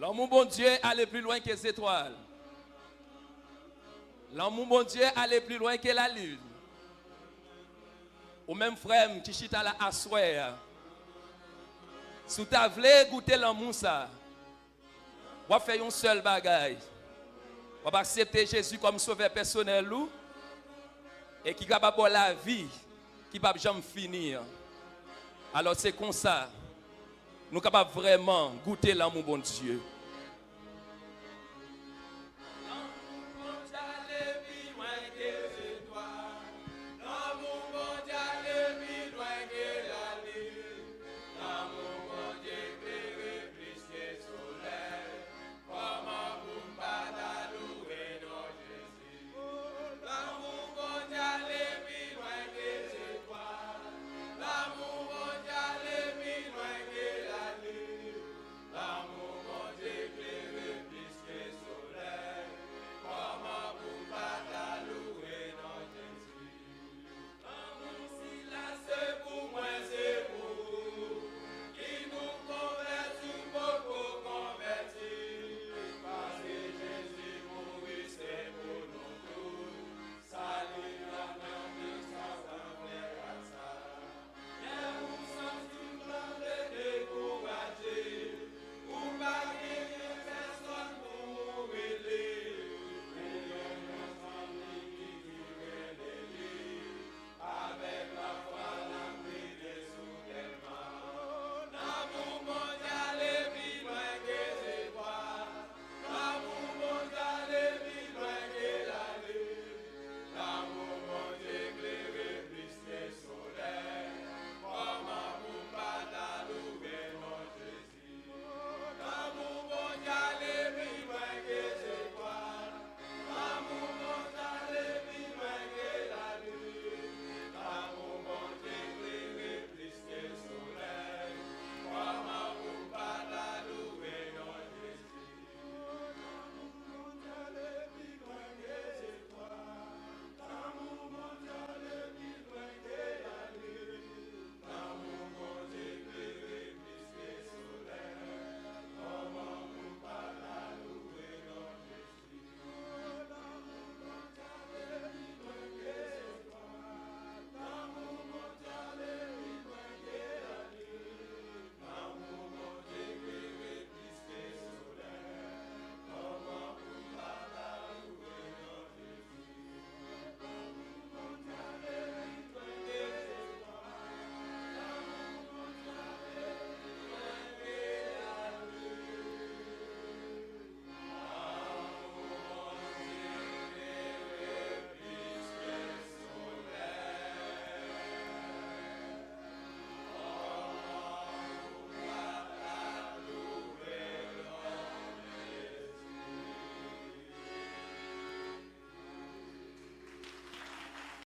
L'amour bon Dieu allait plus loin que les étoiles. L'amour bon Dieu allait plus loin que la lune. Ou même frère qui chita la assoir. Si tu voulais goûter l'amour ça, on va faire un seul bagage. On va accepter Jésus comme sauveur personnel et qui est capable de la vie qui ne va jamais finir. Alors c'est comme ça, nous sommes capables vraiment goûter l'amour bon Dieu.